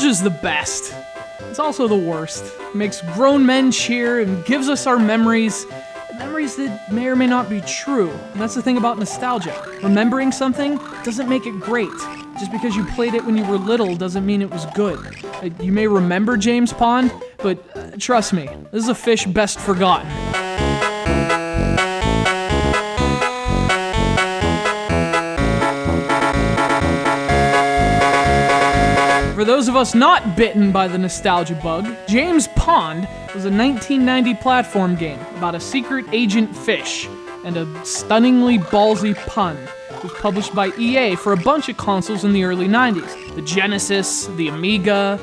Nostalgia's the best. It's also the worst. It makes grown men cheer and gives us our memories that may or may not be true. And that's the thing about nostalgia. Remembering something doesn't make it great. Just because you played it when you were little doesn't mean it was good. You may remember James Pond, but trust me, this is a fish best forgotten. For those of us not bitten by the nostalgia bug, James Pond was a 1990 platform game about a secret agent fish and a stunningly ballsy pun. It was published by EA for a bunch of consoles in the early 90s. The Genesis, the Amiga,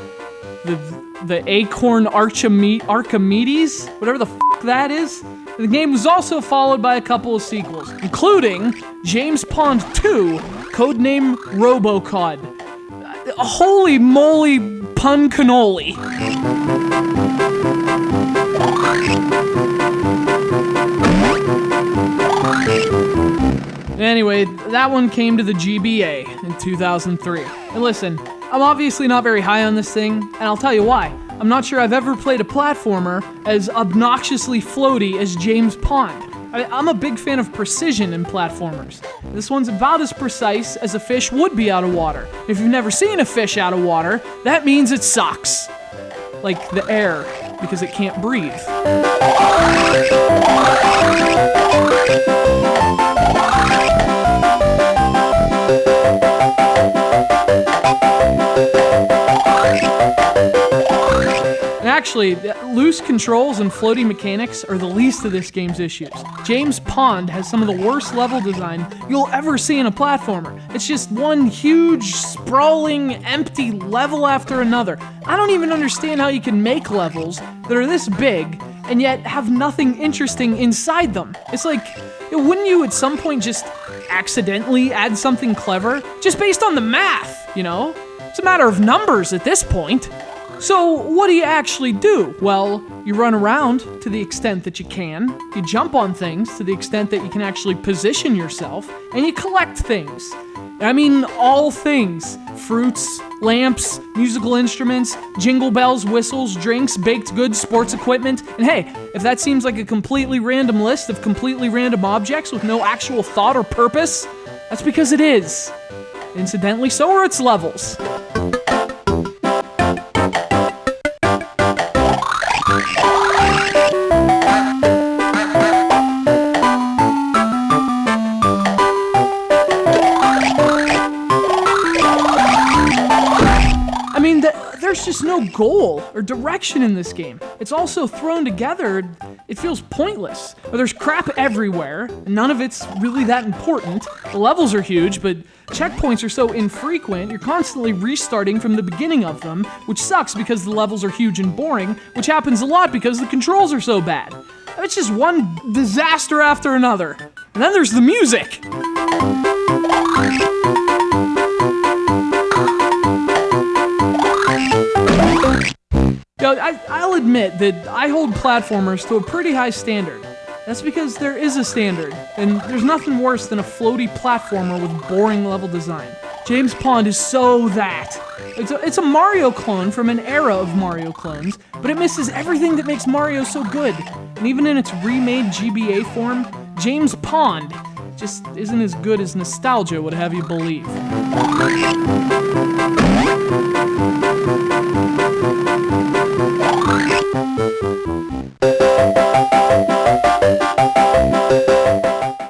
the Acorn Archimedes, whatever the f*** that is. The game was also followed by a couple of sequels, including James Pond 2, Codename RoboCod. Holy moly pun cannoli. Anyway, that one came to the GBA in 2003. And listen, I'm obviously not very high on this thing, and I'll tell you why. I'm not sure I've ever played a platformer as obnoxiously floaty as James Pond. I'm a big fan of precision in platformers. This one's about as precise as a fish would be out of water. If you've never seen a fish out of water, that means it sucks. Like the air, because it can't breathe. Actually, loose controls and floaty mechanics are the least of this game's issues. James Pond has some of the worst level design you'll ever see in a platformer. It's just one huge, sprawling, empty level after another. I don't even understand how you can make levels that are this big and yet have nothing interesting inside them. It's like, wouldn't you at some point just accidentally add something clever? Just based on the math, you know? It's a matter of numbers at this point. So, what do you actually do? Well, you run around to the extent that you can, you jump on things to the extent that you can actually position yourself, and you collect things. I mean, all things. Fruits, lamps, musical instruments, jingle bells, whistles, drinks, baked goods, sports equipment. And hey, if that seems like a completely random list of completely random objects with no actual thought or purpose, that's because it is. Incidentally, so are its levels. There's just no goal or direction in this game. It's all so thrown together, it feels pointless. There's crap everywhere, and none of it's really that important. The levels are huge, but checkpoints are so infrequent, you're constantly restarting from the beginning of them, which sucks because the levels are huge and boring, which happens a lot because the controls are so bad. It's just one disaster after another. And then there's the music. I'll admit that I hold platformers to a pretty high standard. That's because there is a standard, and there's nothing worse than a floaty platformer with boring level design. James Pond is so that. It's a Mario clone from an era of Mario clones, but it misses everything that makes Mario so good. And even in its remade GBA form, James Pond just isn't as good as nostalgia would have you believe.